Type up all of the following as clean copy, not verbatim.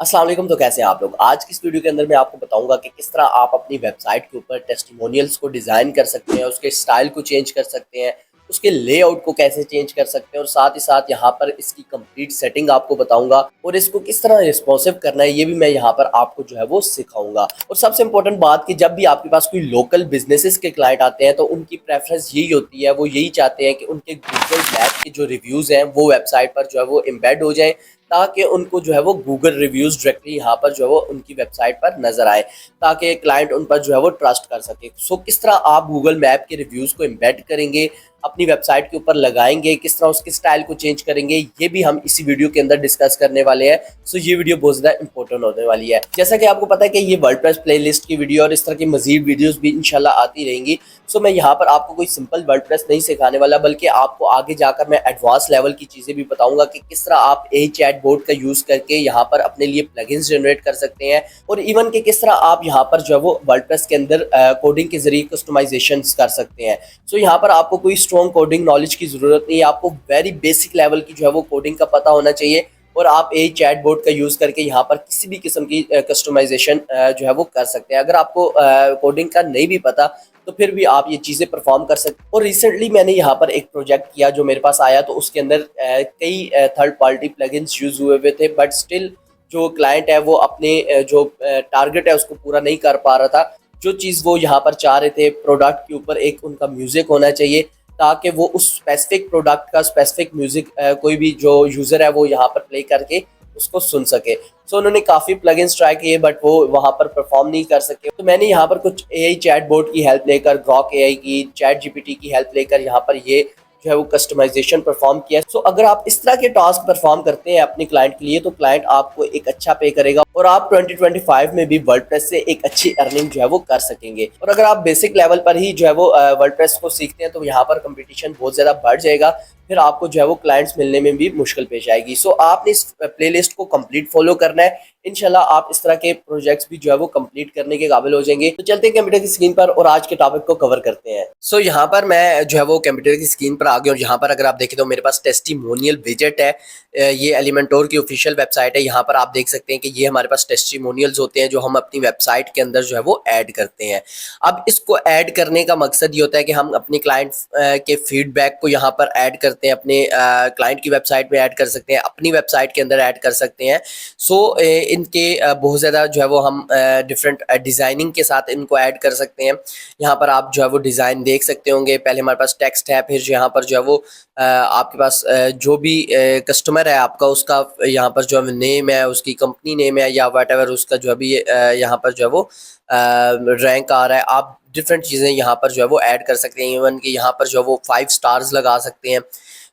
अस्सलाम वालेकुम। तो कैसे हैं आप लोग। आज की इस वीडियो के अंदर मैं आपको बताऊंगा कि किस तरह आप अपनी वेबसाइट के ऊपर टेस्टिमोनियल्स को डिज़ाइन कर सकते हैं, उसके स्टाइल को चेंज कर सकते हैं, उसके लेआउट को कैसे चेंज कर सकते हैं और साथ ही साथ यहाँ पर इसकी कंप्लीट सेटिंग आपको बताऊंगा और इसको किस तरह रिस्पॉन्सिव करना है ये भी मैं यहाँ पर आपको जो है वो सिखाऊंगा। और सबसे इंपॉर्टेंट बात कि जब भी आपके पास कोई लोकल बिजनेसेस के क्लाइंट आते हैं तो उनकी प्रेफरेंस यही होती है, वो यही चाहते हैं कि उनके गूगल मैप के जो रिव्यूज़ हैं वो वेबसाइट पर जो है वो एम्बेड हो जाए, ताकि उनको जो है वो गूगल रिव्यूज़ डायरेक्टली यहाँ पर जो है वो उनकी वेबसाइट पर नज़र आए, ताकि क्लाइंट उन पर जो है वो ट्रस्ट कर सके। सो किस तरह आप गूगल मैप के रिव्यूज़ को एम्बेड करेंगे, अपनी वेबसाइट के ऊपर लगाएंगे, किस तरह उसके स्टाइल को चेंज करेंगे, ये भी हम इसी वीडियो के अंदर डिस्कस करने वाले हैं। सो ये वीडियो बहुत ज़्यादा इंपॉर्टेंट होने वाली है। जैसा कि आपको पता है कि ये वर्डप्रेस प्लेलिस्ट की वीडियो और इस तरह की मजीद वीडियोज़ भी इंशाल्लाह आती रहेंगी। सो मैं यहाँ पर आपको कोई सिंपल वर्डप्रेस नहीं सिखाने वाला, बल्कि आपको आगे जाकर मैं एडवांस लेवल की चीज़ें भी बताऊंगा कि किस तरह आप ए चैट बोर्ड का यूज़ करके यहाँ पर अपने लिए प्लगइन्स जनरेट कर सकते हैं, और इवन कि किस तरह आप यहाँ पर जो है वो वर्डप्रेस के अंदर कोडिंग के जरिए कस्टमाइजेशन कर सकते हैं। सो यहाँ पर आपको कोई स्ट्रॉन्ग कोडिंग नॉलेज की ज़रूरत नहीं है, आपको वेरी बेसिक लेवल की जो है वो कोडिंग का पता होना चाहिए, और आप ए चैट बोर्ड का यूज़ करके यहाँ पर किसी भी किस्म की कस्टमाइजेशन जो है वो कर सकते हैं। अगर आपको कोडिंग का नहीं भी पता तो फिर भी आप ये चीज़ें परफॉर्म कर सकते हैं। और रिसेंटली मैंने यहाँ पर एक प्रोजेक्ट किया जो मेरे पास आया, तो उसके अंदर कई थर्ड पार्टी प्लगइन्स यूज़ हुए थे, बट स्टिल जो क्लाइंट है वो अपने जो टारगेट है उसको पूरा नहीं कर पा रहा था। जो चीज़ वो यहाँ पर चाह रहे थे, प्रोडक्ट के ऊपर एक उनका म्यूज़िक होना चाहिए, ताकि वो उस स्पेसिफिक प्रोडक्ट का स्पेसिफिक म्यूज़िक कोई भी जो यूज़र है वो यहाँ पर प्ले करके उसको सुन सके। सो उन्होंने काफ़ी प्लगइन्स ट्राई किए, बट वो वहाँ पर परफॉर्म नहीं कर सके। तो मैंने यहाँ पर कुछ एआई चैट बोर्ड की हेल्प लेकर, ग्रॉक एआई की, चैट जीपीटी की हेल्प लेकर यहाँ पर ये जो है वो कस्टमाइजेशन परफॉर्म किया। सो अगर आप इस तरह के टास्क परफॉर्म करते हैं अपने क्लाइंट के लिए, तो क्लाइंट आपको एक अच्छा पे करेगा और आप 2025 में भी वर्डप्रेस से एक अच्छी अर्निंग जो है वो कर सकेंगे। और अगर आप बेसिक लेवल पर ही जो है वो वर्डप्रेस को सीखते हैं तो यहाँ पर कंपटीशन बहुत ज़्यादा बढ़ जाएगा, फिर आपको जो है वो क्लाइंट्स मिलने में भी मुश्किल पेश आएगी। सो आपने इस प्लेलिस्ट को कंप्लीट फॉलो करना है, इंशाल्लाह आप इस तरह के प्रोजेक्ट्स भी जो है वो कंप्लीट करने के काबिल हो जाएंगे। तो चलते हैं कंप्यूटर की स्क्रीन पर और आज के टॉपिक को कवर करते हैं। सो यहाँ पर मैं जो है वो कंप्यूटर की स्क्रीन पर आ गया, और यहाँ पर अगर आप देखें तो मेरे पास टेस्टिमोनियल विजेट है। ये एलिमेंटोर की ऑफिशियल वेबसाइट है। यहाँ पर आप देख सकते हैं कि ये हमारे पास टेस्टिमोनियल्स होते हैं जो हम अपनी वेबसाइट के अंदर जो है वो ऐड करते हैं। अब इसको ऐड करने का मकसद ये होता है कि हम अपने क्लाइंट के फीडबैक को यहाँ पर ऐड करते हैं, अपने क्लाइंट की वेबसाइट में ऐड कर सकते हैं, अपनी वेबसाइट के अंदर ऐड कर सकते हैं। सो इनके बहुत ज़्यादा जो है वो हम डिफरेंट डिज़ाइनिंग के साथ इनको ऐड कर सकते हैं। यहाँ पर आप जो है वो डिज़ाइन देख सकते होंगे। पहले हमारे पास टेक्स्ट है, फिर यहाँ पर जो है वो आपके पास जो भी कस्टमर है आपका, उसका यहाँ पर जो है नेम है, उसकी कंपनी नेम है या वट एवर, उसका जो अभी यहाँ पर जो है वो रैंक आ रहा है। आप डिफरेंट चीज़ें यहाँ पर जो है वो ऐड कर सकते हैं, इवन कि यहाँ पर जो है वो 5 स्टार्स लगा सकते हैं।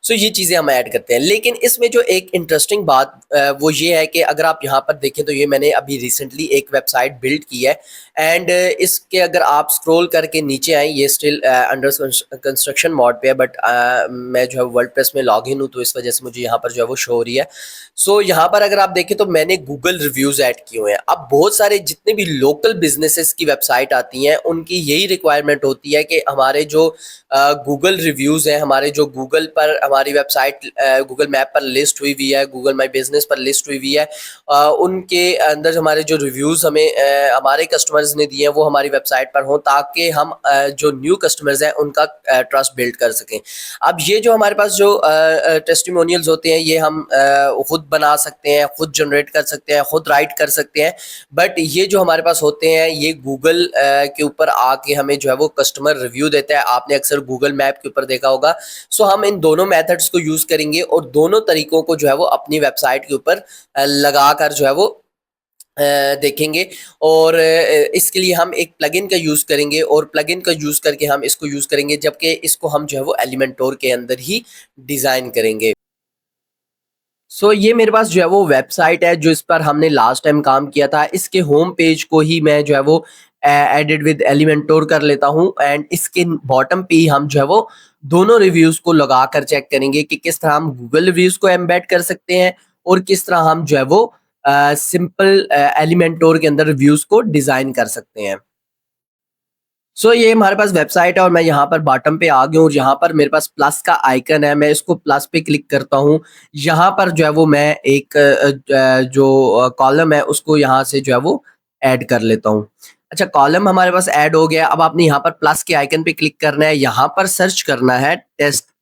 सो ये चीज़ें हम ऐड करते हैं। लेकिन इसमें जो एक इंटरेस्टिंग बात वो ये है कि अगर आप यहाँ पर देखें तो ये मैंने अभी रिसेंटली एक वेबसाइट बिल्ड की है, एंड इसके अगर आप स्क्रॉल करके नीचे आए, ये स्टिल अंडर कंस्ट्रक्शन मोड पे है, बट मैं जो है वर्डप्रेस में लॉग इन हूँ तो इस वजह से मुझे यहाँ पर जो है वो शो हो रही है। सो यहाँ पर अगर आप देखें तो मैंने गूगल रिव्यूज़ ऐड किए हुए हैं। अब बहुत सारे जितने भी लोकल बिजनेसेस की वेबसाइट आती हैं उनकी यही रिक्वायरमेंट होती है कि हमारे जो गूगल रिव्यूज़ हैं, हमारे जो गूगल पर हमारी वेबसाइट गूगल मैप पर लिस्ट हुई हुई है, गूगल माई बिजनेस पर लिस्ट हुई हुई है, उनके अंदर हमारे जो रिव्यूज़ हमें हमारे कस्टमर्स ने दिए हैं वो हमारी वेबसाइट पर हों, ताकि हम जो न्यू कस्टमर्स हैं उनका ट्रस्ट बिल्ड कर सकें। अब ये जो हमारे पास जो टेस्टिमोनियल्स होते हैं ये हम खुद बना सकते हैं, खुद जनरेट कर सकते हैं, खुद राइट कर सकते हैं, बट ये जो हमारे पास होते हैं ये गूगल के ऊपर आके हमें जो है वो कस्टमर रिव्यू देता है। आपने अक्सर गूगल मैप के ऊपर देखा होगा। सो हम इन दोनों मेथड्स को यूज़ करेंगे और दोनों तरीकों को जो है वो अपनी वेबसाइट के ऊपर लगा कर जो है वो देखेंगे। और इसके लिए हम एक प्लगइन का यूज़ करेंगे, और प्लगइन का यूज़ करके हम इसको यूज़ करेंगे, जबकि इसको हम जो है वो एलिमेंटोर के अंदर ही डिज़ाइन करेंगे। सो ये मेरे पास जो है वो वेबसाइट है जो इस पर हमने लास्ट टाइम काम किया था। इसके होम पेज को ही मैं जो है वो एडिट विद एलिमेंटोर कर लेता हूँ, एंड इसके बॉटम पे ही हम जो है वो दोनों रिव्यूज़ को लगा कर चेक करेंगे कि किस तरह हम गूगल रिव्यूज़ को एम्बेड कर सकते हैं और किस तरह हम जो है वो सिंपल एलिमेंटोर के अंदर रिव्यूज़ को डिज़ाइन कर सकते हैं। ये हमारे पास वेबसाइट है और मैं यहाँ पर बॉटम पे आ गया हूँ। यहाँ पर मेरे पास प्लस का आइकन है, मैं इसको प्लस पे क्लिक करता हूँ। यहाँ पर जो है वो मैं एक जो कॉलम है उसको यहाँ से जो है वो ऐड कर लेता हूँ। अच्छा, कॉलम हमारे पास ऐड हो गया। अब आपने यहाँ पर प्लस के आइकन पे क्लिक करना है, यहाँ पर सर्च करना है टेस्टिमोनियल्स।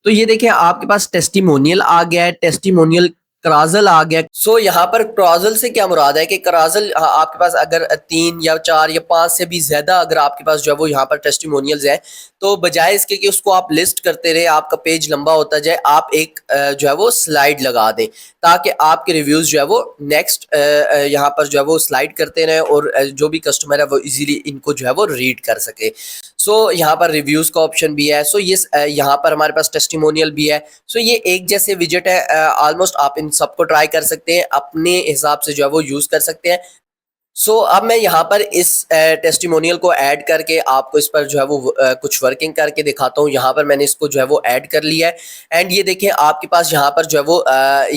तो ये देखिए आपके पास टेस्टिमोनियल आ गया है, टेस्टिमोनियल क्राजल आ गया। यहाँ पर क्राजल से क्या मुराद है कि क्राजल आपके पास अगर 3 या 4 या 5 से भी ज्यादा अगर आपके पास जो है वो यहाँ पर टेस्टिमोनियल्स है, तो बजाय इसके कि उसको आप लिस्ट करते रहे, आपका पेज लंबा होता जाए, आप एक जो है वो स्लाइड लगा दें ताकि आपके रिव्यूज जो है वो नेक्स्ट यहाँ पर जो है वो स्लाइड करते रहे और जो भी कस्टमर है वो इजीली इनको जो है वो रीड कर सके। यहाँ पर रिव्यूज का ऑप्शन भी है। ये यहाँ पर हमारे पास टेस्टिमोनियल भी है। ये एक जैसे विजेट है, ऑलमोस्ट आप इन सबको ट्राई कर सकते हैं, अपने हिसाब से जो है वो यूज कर सकते हैं। अब मैं यहाँ पर इस टेस्टिमोनियल को ऐड करके आपको इस पर जो है वो कुछ वर्किंग करके दिखाता हूँ। यहाँ पर मैंने इसको जो है वो ऐड कर लिया है एंड ये देखें आपके पास यहाँ पर जो है वो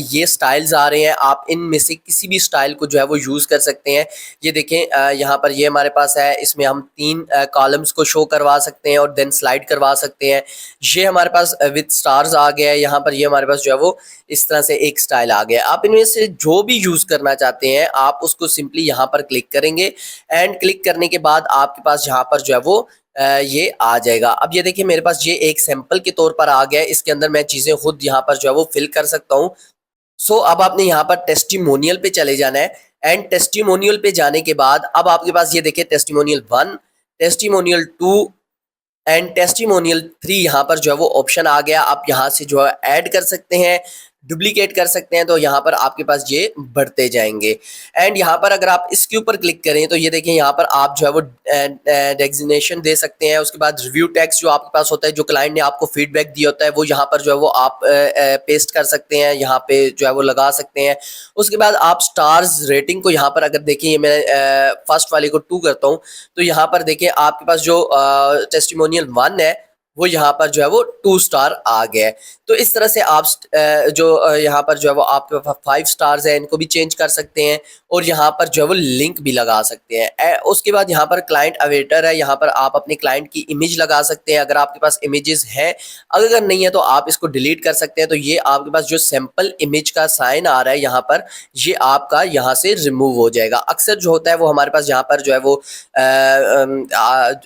ये स्टाइल्स आ रहे हैं। आप इनमें से किसी भी स्टाइल को जो है वो यूज़ कर सकते हैं। ये देखें यहाँ पर ये हमारे पास है, इसमें हम 3 कॉलम्स को शो करवा सकते हैं और देन स्लाइड करवा सकते हैं। ये हमारे पास विद स्टार्स आ गया है। यहाँ पर ये हमारे पास जो है वो इस तरह से एक स्टाइल आ गया। आप इनमें से जो भी यूज़ करना चाहते हैं आप उसको सिंपली यहाँ पर क्लिक करेंगे एंड क्लिक करने के बाद आपके पास यहाँ पर जो है वो ये आ जाएगा। अब ये देखिए मेरे पास ये एक सैंपल के तौर पर आ गया है, इसके अंदर मैं चीज़ें खुद यहाँ पर जो है वो फिल कर सकता हूँ। अब आपने यहाँ पर टेस्टिमोनियल पे चले जाना है एंड टेस्टिमोनियल पे जाने के बाद अब आपके पास ये देखिए टेस्टिमोनियल 1, टेस्टिमोनियल 2 एंड टेस्टिमोनियल 3 यहाँ पर जो है वो ऑप्शन आ गया। आप यहाँ से जो है ऐड कर सकते हैं, डुप्लीकेट कर सकते हैं, तो यहाँ पर आपके पास ये बढ़ते जाएंगे। एंड यहाँ पर अगर आप इसके ऊपर क्लिक करें तो ये देखें यहाँ पर आप जो है वो डेजिग्नेशन दे सकते हैं। उसके बाद रिव्यू टेक्स्ट जो आपके पास होता है, जो क्लाइंट ने आपको फीडबैक दिया होता है, वो यहाँ पर जो है वो आप पेस्ट कर सकते हैं, यहाँ पे जो है वो लगा सकते हैं। उसके बाद आप स्टार्स रेटिंग को यहाँ पर अगर देखें, ये मैं फर्स्ट वाले को 2 करता हूँ तो यहाँ पर देखें आपके पास जो टेस्टिमोनियल 1 है वो यहाँ पर जो है वो 2 स्टार आ गया है। तो इस तरह से आप जो यहाँ पर जो है वो आपके 5 स्टार्स है इनको भी चेंज कर सकते हैं और यहाँ पर जो है वो लिंक भी लगा सकते हैं। उसके बाद यहाँ पर क्लाइंट अवेटर है, यहाँ पर आप अपने क्लाइंट की इमेज लगा सकते हैं अगर आपके पास इमेजेस हैं। अगर नहीं है तो आप इसको डिलीट कर सकते हैं। तो ये आपके पास जो सैंपल इमेज का साइन आ रहा है यहाँ पर, ये आपका यहाँ से रिमूव हो जाएगा। अक्सर जो होता है वो हमारे पास यहाँ पर जो है वो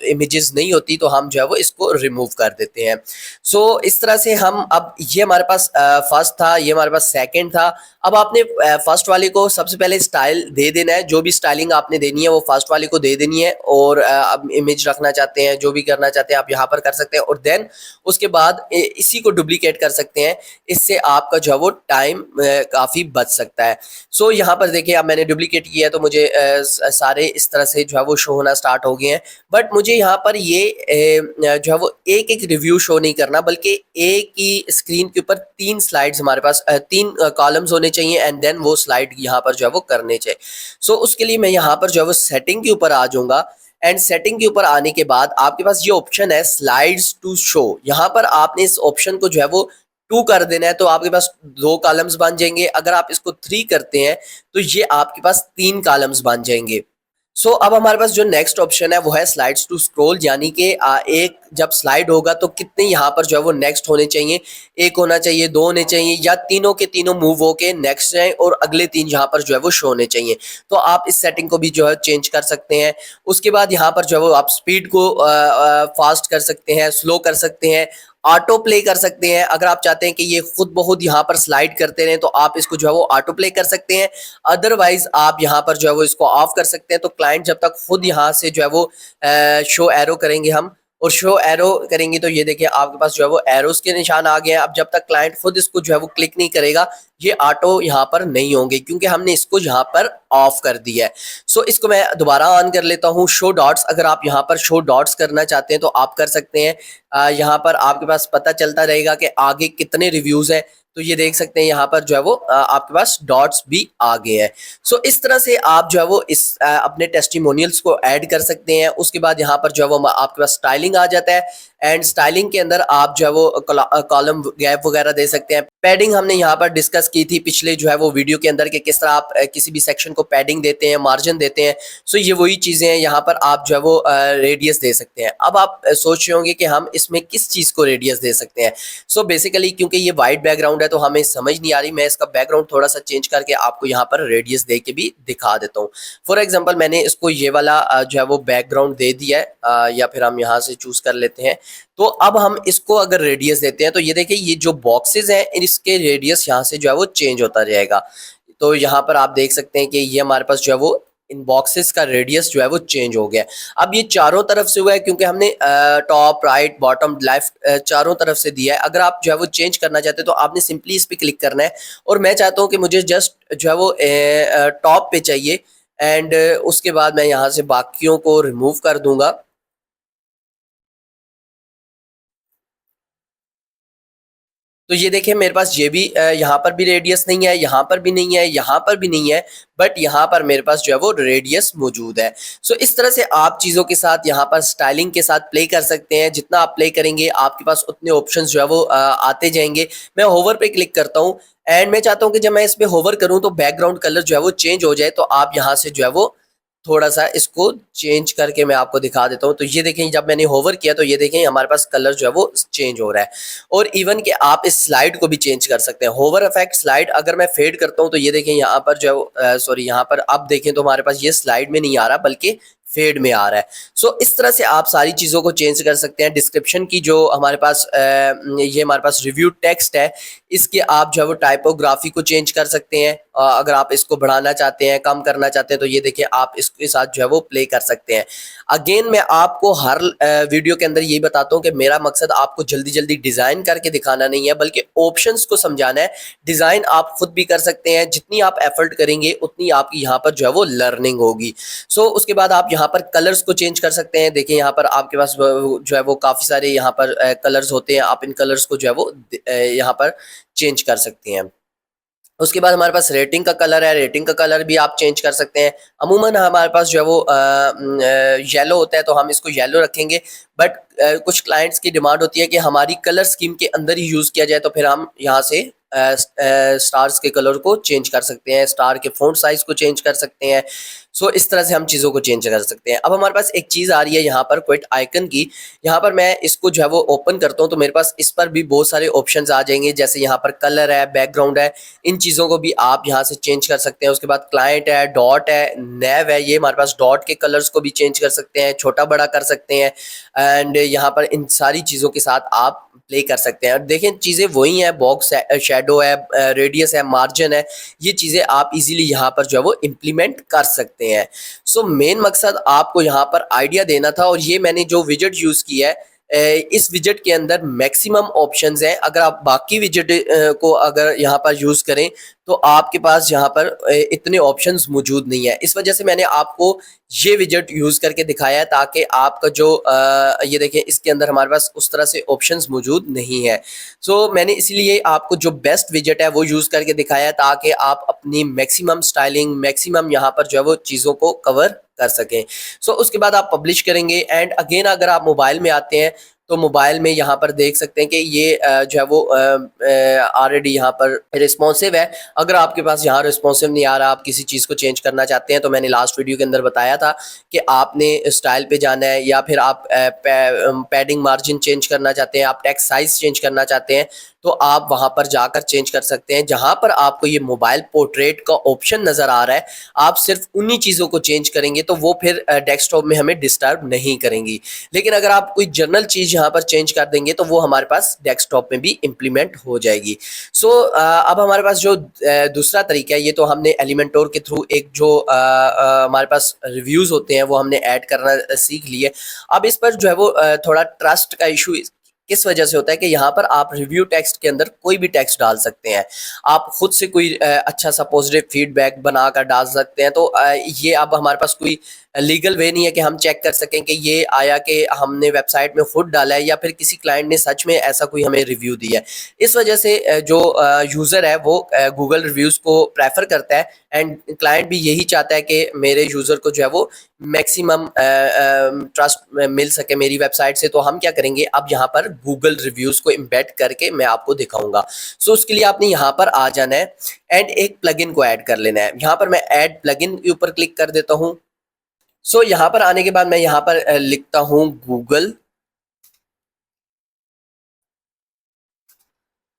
इमेजेस नहीं होती तो हम जो है वो इसको रिमूव कर देते हैं। इस तरह से हम अब ये हमारे पास फर्स्ट था, ये हमारे पास सेकंड था। अब आपने फर्स्ट वाले को सबसे पहले स्टाइल दे देना है, जो भी स्टाइलिंग आपने देनी है वो फर्स्ट वाले को दे देनी है और अब इमेज रखना चाहते हैं, जो भी करना चाहते हैं आप यहाँ पर कर सकते हैं और देन उसके बाद इसी को डुप्लीकेट कर सकते हैं। इससे आपका जो है वो टाइम काफ़ी बच सकता है। यहाँ पर देखिए अब मैंने डुप्लीकेट किया है तो मुझे सारे इस तरह से जो है वो शो होना स्टार्ट हो गए हैं। बट मुझे यहाँ पर ये जो है वो एक एक रिव्यू शो नहीं करना, बल्कि एक ही स्क्रीन के ऊपर 3 स्लाइड्स हमारे पास 3 कॉलम्स होने चाहिए एंड देन वो स्लाइड यहाँ पर जो है वो करने चाहिए। उसके लिए मैं यहाँ पर जो है वो सेटिंग के ऊपर आ जाऊँगा एंड सेटिंग के ऊपर आने के बाद आपके पास ये ऑप्शन है स्लाइड्स टू शो। यहाँ पर आपने इस ऑप्शन को जो है वो 2 कर देना है तो आपके पास 2 कॉलम्स बन जाएंगे। अगर आप इसको 3 करते हैं तो ये आपके पास 3 कॉलम्स बन जाएंगे। अब हमारे पास जो नेक्स्ट ऑप्शन है वो है स्लाइड्स टू स्क्रॉल, यानी कि एक जब स्लाइड होगा तो कितने यहाँ पर जो है वो नेक्स्ट होने चाहिए, 1 होना चाहिए, 2 होने चाहिए या तीनों के तीनों मूव होके नेक्स्ट जाएं और अगले 3 यहाँ पर जो है वो शो होने चाहिए। तो आप इस सेटिंग को भी जो है चेंज कर सकते हैं। उसके बाद यहाँ पर जो है वो आप स्पीड को फास्ट कर सकते हैं, स्लो कर सकते हैं, ऑटो प्ले कर सकते हैं। अगर आप चाहते हैं कि ये खुद बहुत यहाँ पर स्लाइड करते रहें तो आप इसको जो है वो ऑटो प्ले कर सकते हैं। अदरवाइज आप यहाँ पर जो है वो इसको ऑफ कर सकते हैं। तो क्लाइंट जब तक खुद यहाँ से जो है वो शो एरो करेंगे हम और शो एरो करेंगे तो ये देखिए आपके पास जो है वो एरोस के निशान आ गए हैं। अब जब तक क्लाइंट खुद इसको जो है वो क्लिक नहीं करेगा ये ऑटो यहाँ पर नहीं होंगे क्योंकि हमने इसको यहाँ पर ऑफ कर दिया है। इसको मैं दोबारा ऑन कर लेता हूँ। शो डॉट्स, अगर आप यहाँ पर शो डॉट्स करना चाहते हैं तो आप कर सकते हैं। यहाँ पर आपके पास पता चलता रहेगा कि आगे कितने रिव्यूज हैं। तो ये देख सकते हैं यहाँ पर जो है वो आपके पास डॉट्स भी आ गए हैं। सो इस तरह से आप जो है वो इस अपने टेस्टिमोनियल्स को ऐड कर सकते हैं। उसके बाद यहाँ पर जो है वो आपके पास स्टाइलिंग आ जाता है, एंड स्टाइलिंग के अंदर आप जो है वो कॉलम गैप वगैरह दे सकते हैं। पैडिंग हमने यहाँ पर डिस्कस की थी पिछले जो है वो वीडियो के अंदर कि किस तरह आप किसी भी सेक्शन को पैडिंग देते हैं, मार्जिन देते हैं। सो ये वही चीज़ें हैं, यहाँ पर आप जो है वो रेडियस दे सकते हैं। अब आप सोच रहे होंगे कि हम इसमें किस चीज़ को रेडियस दे सकते हैं। सो बेसिकली क्योंकि ये वाइट बैकग्राउंड है तो हमें समझ नहीं आ रही, मैं इसका बैकग्राउंड थोड़ा सा चेंज करके आपको यहाँ पर रेडियस दे के भी दिखा देता हूँ। फॉर एग्जाम्पल मैंने इसको ये वाला जो है वो बैकग्राउंड दे दिया है, या फिर हम यहाँ से चूज कर लेते हैं। तो अब हम इसको अगर रेडियस देते हैं तो ये देखिए ये जो बॉक्सेस हैं इसके रेडियस यहाँ से जो है वो चेंज होता जाएगा। तो यहाँ पर आप देख सकते हैं कि ये हमारे पास जो है वो इन बॉक्सेस का रेडियस जो है वो चेंज हो गया। अब ये चारों तरफ से हुआ है क्योंकि हमने टॉप, राइट, बॉटम, लेफ्ट चारों तरफ से दिया है। अगर आप जो है वो चेंज करना चाहते हैं तो आपने सिंपली इस पर क्लिक करना है, और मैं चाहता हूँ कि मुझे जस्ट जो है वो टॉप पे चाहिए, एंड उसके बाद मैं यहाँ से बाकियों को रिमूव कर दूंगा। तो ये देखिए मेरे पास ये भी यहाँ पर भी रेडियस नहीं है, यहाँ पर भी नहीं है, यहाँ पर भी नहीं है, बट यहाँ पर मेरे पास जो है वो रेडियस मौजूद है। सो इस तरह से आप चीज़ों के साथ यहाँ पर स्टाइलिंग के साथ प्ले कर सकते हैं। जितना आप प्ले करेंगे आपके पास उतने ऑप्शंस जो है वो आते जाएंगे। मैं होवर पे क्लिक करता हूँ, एंड मैं चाहता हूँ कि जब मैं इस पे होवर करूँ तो बैकग्राउंड कलर जो है वो चेंज हो जाए। तो आप यहाँ से जो है वो थोड़ा सा इसको चेंज करके मैं आपको दिखा देता हूँ। तो ये देखें जब मैंने होवर किया तो ये देखें हमारे पास कलर जो है वो चेंज हो रहा है। और इवन कि आप इस स्लाइड को भी चेंज कर सकते हैं। होवर इफेक्ट स्लाइड अगर मैं फेड करता हूँ तो ये देखें यहाँ पर जो सॉरी यहाँ पर अब देखें तो हमारे पास ये स्लाइड में नहीं आ रहा बल्कि फेड में आ रहा है। सो इस तरह से आप सारी चीज़ों को चेंज कर सकते हैं। डिस्क्रिप्शन की जो हमारे पास ये हमारे पास रिव्यू टेक्स्ट है, इसके आप जो है वो टाइपोग्राफी को चेंज कर सकते हैं। अगर आप इसको बढ़ाना चाहते हैं, कम करना चाहते हैं, तो ये देखिए आप इसके साथ जो है वो प्ले कर सकते हैं। अगेन मैं आपको हर वीडियो के अंदर यही बताता हूँ कि मेरा मकसद आपको जल्दी जल्दी डिज़ाइन करके दिखाना नहीं है बल्कि ऑप्शंस को समझाना है। डिज़ाइन आप खुद भी कर सकते हैं, जितनी आप एफर्ट करेंगे उतनी आपकी यहाँ पर जो है वो लर्निंग होगी। सो उसके बाद आप यहाँ पर कलर्स को चेंज कर सकते हैं। देखिए यहाँ पर आपके पास जो है वो काफ़ी सारे यहाँ पर कलर्स होते हैं। आप इन कलर्स को जो है वो यहाँ पर चेंज कर सकते हैं। उसके बाद हमारे पास रेटिंग का कलर है, रेटिंग का कलर भी आप चेंज कर सकते हैं। अमूमन हमारे पास जो है वो येलो होता है तो हम इसको येलो रखेंगे, बट कुछ क्लाइंट्स की डिमांड होती है कि हमारी कलर स्कीम के अंदर ही यूज़ किया जाए, तो फिर हम यहाँ से स्टार्स के कलर को चेंज कर सकते हैं, स्टार के फ़ॉन्ट साइज़ को चेंज कर सकते हैं। सो इस तरह से हम चीज़ों को चेंज कर सकते हैं। अब हमारे पास एक चीज़ आ रही है यहाँ पर क्विट आइकन की। यहाँ पर मैं इसको जो है वो ओपन करता हूँ तो मेरे पास इस पर भी बहुत सारे ऑप्शंस आ जाएंगे, जैसे यहाँ पर कलर है, बैकग्राउंड है, इन चीज़ों को भी आप यहाँ से चेंज कर सकते हैं। उसके बाद क्लाइंट है, डॉट है, नेव है, ये हमारे पास डॉट के कलर्स को भी चेंज कर सकते हैं, छोटा बड़ा कर सकते हैं, एंड यहाँ पर इन सारी चीज़ों के साथ आप प्ले कर सकते हैं। और देखें चीज़ें वही हैं, बॉक्स है, शेडो है, रेडियस है, मार्जिन है, ये चीज़ें आप इजीली यहाँ पर जो है वो इम्प्लीमेंट कर सकते हैं। सो मेन मकसद आपको यहाँ पर आइडिया देना था, और ये मैंने जो विजेट यूज़ किया है, इस विजेट के अंदर मैक्सिमम ऑप्शंस हैं। अगर आप बाकी विजेट को अगर यहाँ पर यूज़ करें तो आपके पास यहाँ पर इतने ऑप्शंस मौजूद नहीं है। इस वजह से मैंने आपको ये विजेट यूज़ करके दिखाया है, ताकि आपका जो ये देखें इसके अंदर हमारे पास उस तरह से ऑप्शंस मौजूद नहीं है। सो मैंने इसलिए आपको जो बेस्ट विजेट है वो यूज़ करके दिखाया है, ताकि आप अपनी मैक्सिमम स्टाइलिंग, मैक्सिमम यहाँ पर जो है वो चीज़ों को कवर कर सकें। सो उसके बाद आप पब्लिश करेंगे, एंड अगेन अगर आप मोबाइल में आते हैं तो मोबाइल में यहाँ पर देख सकते हैं कि ये जो है वो ऑलरेडी यहाँ पर रिस्पॉन्सिव है। अगर आपके पास यहाँ रिस्पॉन्सिव नहीं आ रहा, आप किसी चीज़ को चेंज करना चाहते हैं, तो मैंने लास्ट वीडियो के अंदर बताया था कि आपने स्टाइल पे जाना है, या फिर आप पैडिंग मार्जिन चेंज करना चाहते हैं, आप टेक्स्ट साइज चेंज करना चाहते हैं, तो आप वहाँ पर जाकर चेंज कर सकते हैं। जहाँ पर आपको ये मोबाइल पोर्ट्रेट का ऑप्शन नज़र आ रहा है, आप सिर्फ उन्हीं चीज़ों को चेंज करेंगे तो वो फिर डेस्कटॉप में हमें डिस्टर्ब नहीं करेंगी। लेकिन अगर आप कोई जनरल चीज़ यहाँ पर चेंज कर देंगे तो वो हमारे पास डेस्कटॉप में भी इम्प्लीमेंट हो जाएगी। सो अब हमारे पास जो दूसरा तरीका है, ये तो हमने एलिमेंटोर के थ्रू एक जो हमारे पास रिव्यूज़ होते हैं वो हमने ऐड करना सीख लिए। अब इस पर जो है वो थोड़ा ट्रस्ट का इशू किस वजह से होता है कि यहाँ पर आप रिव्यू टेक्स्ट के अंदर कोई भी टेक्स्ट डाल सकते हैं। आप खुद से कोई अच्छा सा पॉजिटिव फीडबैक बनाकर डाल सकते हैं। तो ये अब हमारे पास कोई लीगल वे नहीं है कि हम चेक कर सकें कि ये आया कि हमने वेबसाइट में खुद डाला है या फिर किसी क्लाइंट ने सच में ऐसा कोई हमें रिव्यू दिया है। इस वजह से जो यूज़र है वो गूगल रिव्यूज़ को प्रेफर करता है एंड क्लाइंट भी यही चाहता है कि मेरे यूज़र को जो है वो मैक्सिमम ट्रस्ट मिल सके मेरी वेबसाइट से। तो हम क्या करेंगे, अब यहाँ पर गूगल रिव्यूज़ को इम्बेड करके मैं आपको दिखाऊंगा। सो उसके लिए आपने यहाँ पर आ जाना है एंड एक प्लगइन को ऐड कर लेना है। यहाँ पर मैं ऐड प्लगइन के ऊपर क्लिक कर देता हूँ। सो यहाँ पर आने के बाद मैं यहाँ पर लिखता हूँ गूगल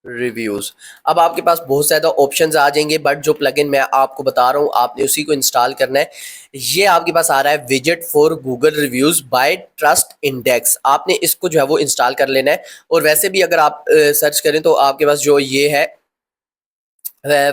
रिव्यूज। अब आपके पास बहुत ज़्यादा ऑप्शंस आ जाएंगे, बट जो प्लगइन मैं आपको बता रहा हूँ आपने उसी को इंस्टॉल करना है। ये आपके पास आ रहा है विजेट for Google reviews by Trust Index. आपने इसको जो है वो इंस्टॉल कर लेना है। और वैसे भी अगर आप सर्च करें तो आपके पास जो ये है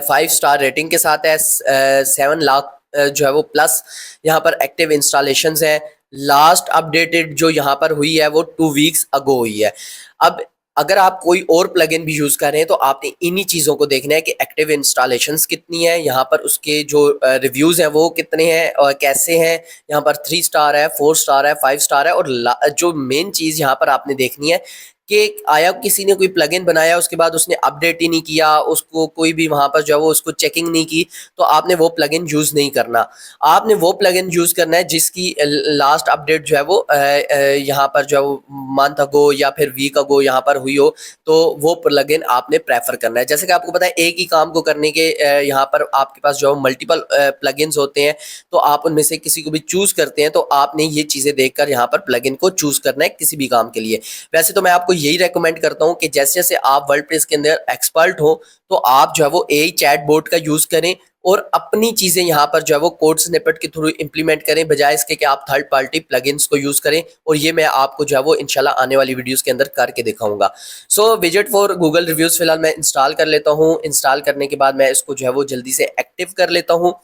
5 स्टार रेटिंग के साथ है, 7 लाख जो है वो प्लस यहाँ पर एक्टिव इंस्टॉलेशन है। लास्ट अपडेटेड जो यहाँ पर हुई है वो 2 वीक्स अगो हुई है। अब अगर आप कोई और प्लगइन भी यूज़ कर रहे हैं तो आपने इन्हीं चीज़ों को देखना है कि एक्टिव इंस्टॉलेशंस कितनी है, यहाँ पर उसके जो रिव्यूज़ हैं वो कितने हैं और कैसे हैं। यहाँ पर 3 स्टार है, 4 स्टार है, 5 स्टार है। और जो मेन चीज़ यहाँ पर आपने देखनी है कि आया किसी ने कोई प्लगइन बनाया उसके बाद उसने अपडेट ही नहीं किया, उसको कोई भी वहाँ पर जो है वो उसको चेकिंग नहीं की, तो आपने वो प्लगइन यूज़ नहीं करना। आपने वो प्लगइन यूज़ करना है जिसकी लास्ट अपडेट जो है वो यहाँ पर जो है वो मंथ अगो या फिर वीक अगो यहाँ पर हुई हो, तो वो प्लगइन आपने प्रेफर करना है। जैसे कि आपको पता है एक ही काम को करने के यहाँ पर आपके पास जो मल्टीपल प्लगइन्स होते हैं, तो आप उनमें से किसी को भी चूज़ करते हैं, तो आपने ये चीज़ें देखकर यहाँ पर प्लगइन को चूज़ करना है किसी भी काम के लिए। वैसे तो मैं आपको यही रेकमेंड करता हूँ कि जैसे जैसे आप वर्डप्रेस के अंदर एक्सपर्ट हो तो आप जो है वो एआई चैट बोट का यूज़ करें और अपनी चीज़ें यहाँ पर जो है वो कोड स्निपेट के थ्रू इंप्लीमेंट करें, बजाय इसके कि आप थर्ड पार्टी प्लगइन्स को यूज़ करें। और ये मैं आपको जो है वो इंशाल्लाह आने वाली वीडियोस के अंदर करके दिखाऊंगा। सो विजेट फॉर गूगल रिव्यूज़ फिलहाल मैं इंस्टॉल कर लेता हूँ। इंस्टॉल करने के बाद मैं इसको जो है वो जल्दी से एक्टिव कर लेता हूँ।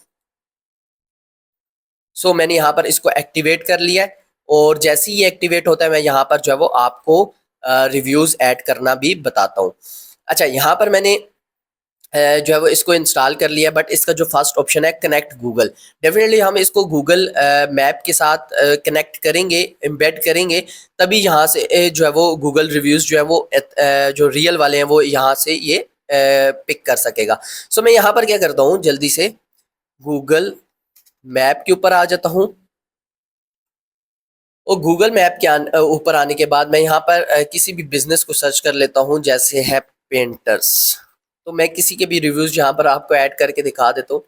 सो मैंने यहाँ पर इसको एक्टिवेट कर लिया है और जैसे ही ये एक्टिवेट होता है मैं यहाँ पर जो है वो आपको रिव्यूज़ ऐड करना भी बताता हूँ। अच्छा, यहाँ पर मैंने जो है वो इसको इंस्टॉल कर लिया, बट इसका जो फर्स्ट ऑप्शन है कनेक्ट गूगल, डेफिनेटली हम इसको गूगल मैप के साथ कनेक्ट करेंगे, एम्बेड करेंगे, तभी यहाँ से जो है वो गूगल रिव्यूज़ जो है वो जो रियल वाले हैं वो यहाँ से ये पिक कर सकेगा। सो मैं यहाँ पर क्या करता हूँ, जल्दी से गूगल मैप के ऊपर आ जाता हूँ। और गूगल मैप के ऊपर आने के बाद मैं यहाँ पर किसी भी बिजनेस को सर्च कर लेता हूँ, जैसे है पेंटर्स। तो मैं किसी के भी रिव्यूज यहाँ पर आपको ऐड करके दिखा देता हूँ।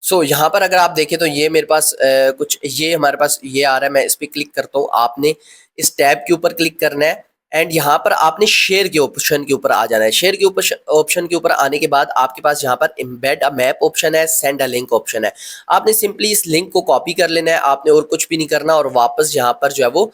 सो यहाँ पर अगर आप देखें तो ये मेरे पास कुछ ये हमारे पास ये आ रहा है। मैं इस पर क्लिक करता हूँ, आपने इस टैब के ऊपर क्लिक करना है एंड यहाँ पर आपने शेयर के ऑप्शन के ऊपर आ जाना है। शेयर के ऊपर ऑप्शन के ऊपर आने के बाद आपके पास यहाँ पर एम्बेड अ मैप ऑप्शन है, सेंड अ लिंक ऑप्शन है। आपने सिंपली इस लिंक को कॉपी कर लेना है, आपने और कुछ भी नहीं करना और वापस यहाँ पर जो है वो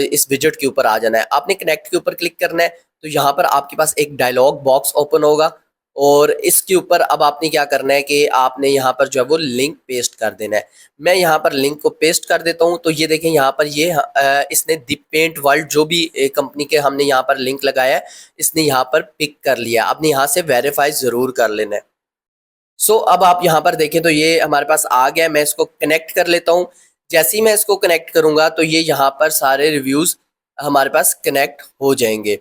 इस विजेट के ऊपर आ जाना है। आपने कनेक्ट के ऊपर क्लिक करना है, तो यहाँ पर आपके पास एक डायलॉग बॉक्स ओपन होगा और इसके ऊपर अब आपने क्या करना है कि आपने यहाँ पर जो है वो लिंक पेस्ट कर देना है। मैं यहाँ पर लिंक को पेस्ट कर देता हूँ। तो ये देखें यहाँ पर ये इसने दी पेंट वर्ल्ड जो भी कंपनी के हमने यहाँ पर लिंक लगाया है, इसने यहाँ पर पिक कर लिया। आपने यहाँ से वेरीफाई ज़रूर कर लेना है। सो अब आप यहाँ पर देखें तो ये हमारे पास आ गया। मैं इसको कनेक्ट कर लेता हूँ। जैसे ही मैं इसको कनेक्ट करूँगा तो ये यहाँ पर सारे रिव्यूज़ हमारे पास कनेक्ट हो जाएंगे।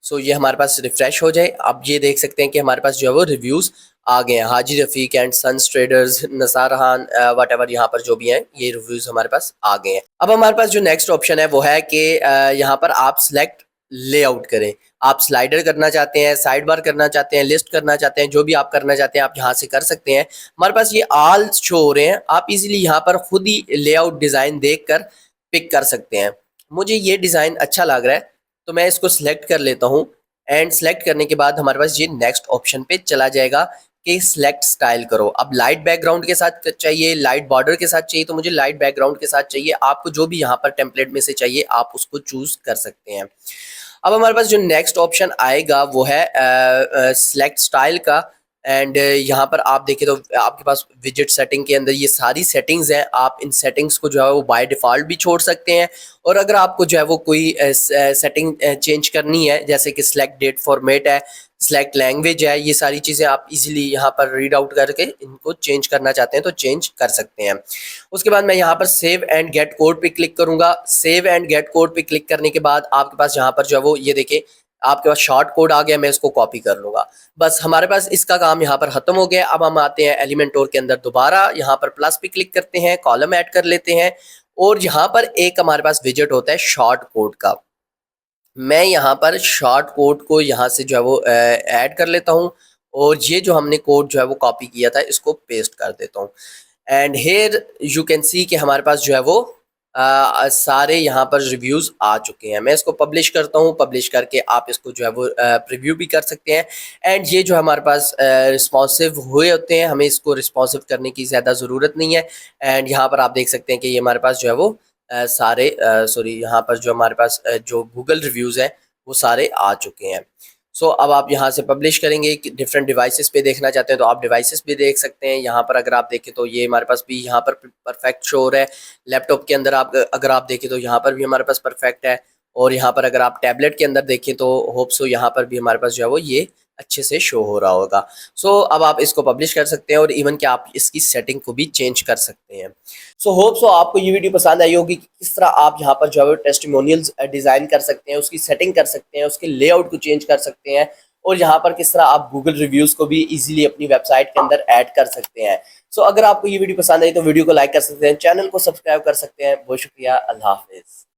सो ये हमारे पास रिफ्रेश हो जाए। अब ये देख सकते हैं कि हमारे पास जो है वो रिव्यूज़ आ गए हैं। Haji Rafiq and sons traders, Nasar Khan, whatever यहाँ पर जो भी हैं ये रिव्यूज़ हमारे पास आ गए हैं। अब हमारे पास जो नेक्स्ट ऑप्शन है वो है कि यहाँ पर आप सिलेक्ट लेआउट करें। आप स्लाइडर करना चाहते हैं, साइड बार करना चाहते हैं, लिस्ट करना चाहते हैं, जो भी आप करना चाहते हैं आप यहाँ से कर सकते हैं। हमारे पास ये आल शो हो रहे हैं, आप इजीली यहाँ पर खुद ही लेआउट डिज़ाइन देख कर पिक कर सकते हैं। मुझे ये डिज़ाइन अच्छा लग रहा है तो मैं इसको सिलेक्ट कर लेता हूँ एंड सेलेक्ट करने के बाद हमारे पास ये नेक्स्ट ऑप्शन पे चला जाएगा कि सिलेक्ट स्टाइल करो। अब लाइट बैकग्राउंड के साथ चाहिए, लाइट बॉर्डर के साथ चाहिए, तो मुझे लाइट बैकग्राउंड के साथ चाहिए। आपको जो भी यहाँ पर टेम्पलेट में से चाहिए आप उसको चूज कर सकते हैं। अब हमारे पास जो नेक्स्ट ऑप्शन आएगा वो है सिलेक्ट स्टाइल का। एंड यहाँ पर आप देखें तो आपके पास विजेट सेटिंग के अंदर ये सारी सेटिंग्स हैं। आप इन सेटिंग्स को जो है वो बाय डिफ़ॉल्ट भी छोड़ सकते हैं और अगर आपको जो है वो कोई सेटिंग चेंज करनी है, जैसे कि सिलेक्ट डेट फॉर्मेट है, सिलेक्ट लैंग्वेज है, ये सारी चीज़ें आप इजीली यहाँ पर रीड आउट करके इनको चेंज करना चाहते हैं तो चेंज कर सकते हैं। उसके बाद मैं यहाँ पर सेव एंड गेट कोड पे क्लिक करूँगा। सेव एंड गेट कोड पे क्लिक करने के बाद आपके पास यहाँ पर जो है वो ये देखिए आपके पास शॉर्ट कोड आ गया, मैं इसको कॉपी कर लूँगा। बस हमारे पास इसका काम यहाँ पर ख़त्म हो गया। अब हम आते हैं एलिमेंटोर के अंदर, दोबारा यहाँ पर प्लस पे क्लिक करते हैं, कॉलम ऐड कर लेते हैं और यहाँ पर एक हमारे पास विजेट होता है शॉर्ट कोड का। मैं यहाँ पर शॉर्ट कोड को यहाँ से जो है वो ऐड कर लेता हूँ और ये जो हमने कोड जो है वो कॉपी किया था इसको पेस्ट कर देता हूँ। And here you can see कि हमारे पास जो है वो सारे यहाँ पर रिव्यूज़ आ चुके हैं। मैं इसको पब्लिश करता हूँ, पब्लिश करके आप इसको जो है वो प्रीव्यू भी कर सकते हैं। एंड ये जो हमारे पास रिस्पॉन्सिव हुए होते हैं, हमें इसको रिस्पॉन्सिव करने की ज़्यादा ज़रूरत नहीं है। एंड यहाँ पर आप देख सकते हैं कि ये हमारे पास जो है वो सारे सॉरी यहाँ पर जो हमारे पास जो गूगल रिव्यूज़ हैं वो सारे आ चुके हैं। सो अब आप यहाँ से पब्लिश करेंगे कि डिफरेंट डिवाइसेस पे देखना चाहते हैं तो आप डिवाइसेस भी देख सकते हैं। यहाँ पर अगर आप देखें तो ये हमारे पास भी यहाँ पर परफेक्ट शो हो रहा है। लैपटॉप के अंदर आप अगर आप देखें तो यहाँ पर भी हमारे पास परफेक्ट है और यहाँ पर अगर आप टैबलेट के अंदर देखें तो होप सो यहाँ पर भी हमारे पास जो है वो ये अच्छे से शो हो रहा होगा। सो अब आप इसको पब्लिश कर सकते हैं और इवन कि आप इसकी सेटिंग को भी चेंज कर सकते हैं। सो होप सो आपको ये वीडियो पसंद आई होगी कि किस तरह आप यहाँ पर जो है टेस्टिमोनियल्स डिज़ाइन कर सकते हैं, उसकी सेटिंग कर सकते हैं, उसके लेआउट को चेंज कर सकते हैं और यहाँ पर किस तरह आप गूगल रिव्यूज़ को भी इजीली अपनी वेबसाइट के अंदर ऐड कर सकते हैं। सो अगर आपको ये वीडियो पसंद आई तो वीडियो को लाइक कर सकते हैं, चैनल को सब्सक्राइब कर सकते हैं। बहुत शुक्रिया, अल्लाह हाफिज़।